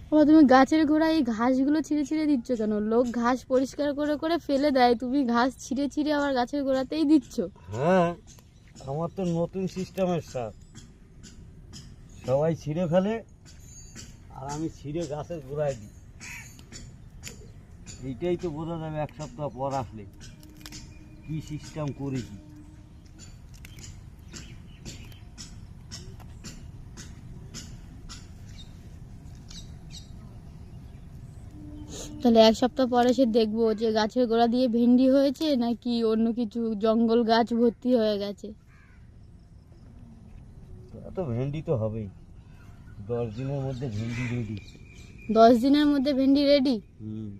বাবা, তুমি গাছের গোড়ায় এই ঘাসগুলো ছিঁড়ে ছিঁড়ে দিচ্ছ কেন? লোক ঘাস পরিষ্কার করে করে ফেলে দেয়, তুমি ঘাস ছিঁড়ে ছিঁড়ে আবার গাছের গোড়াতেই দিচ্ছ? হ্যাঁ, আমার তো নতুন সিস্টেমের সার। সবাই ছিঁড়ে ফেলে আর আমি ছিঁড়ে গাছের গোড়ায় দিই। এইটাই তো বোঝা যাবে এক সপ্তাহ পর আসলে কি সিস্টেম করেছি। তাহলে এক সপ্তাহ পরে সে দেখবো যে গাছের গোড়া দিয়ে ভেন্ডি হয়েছে নাকি অন্য কিছু জঙ্গল গাছ ভর্তি হয়ে গেছে। তো ভেন্ডি তো হবেই, 10 দিনের মধ্যে ভেন্ডি রেডি। 10 দিনের মধ্যে ভেন্ডি রেডি? হুম।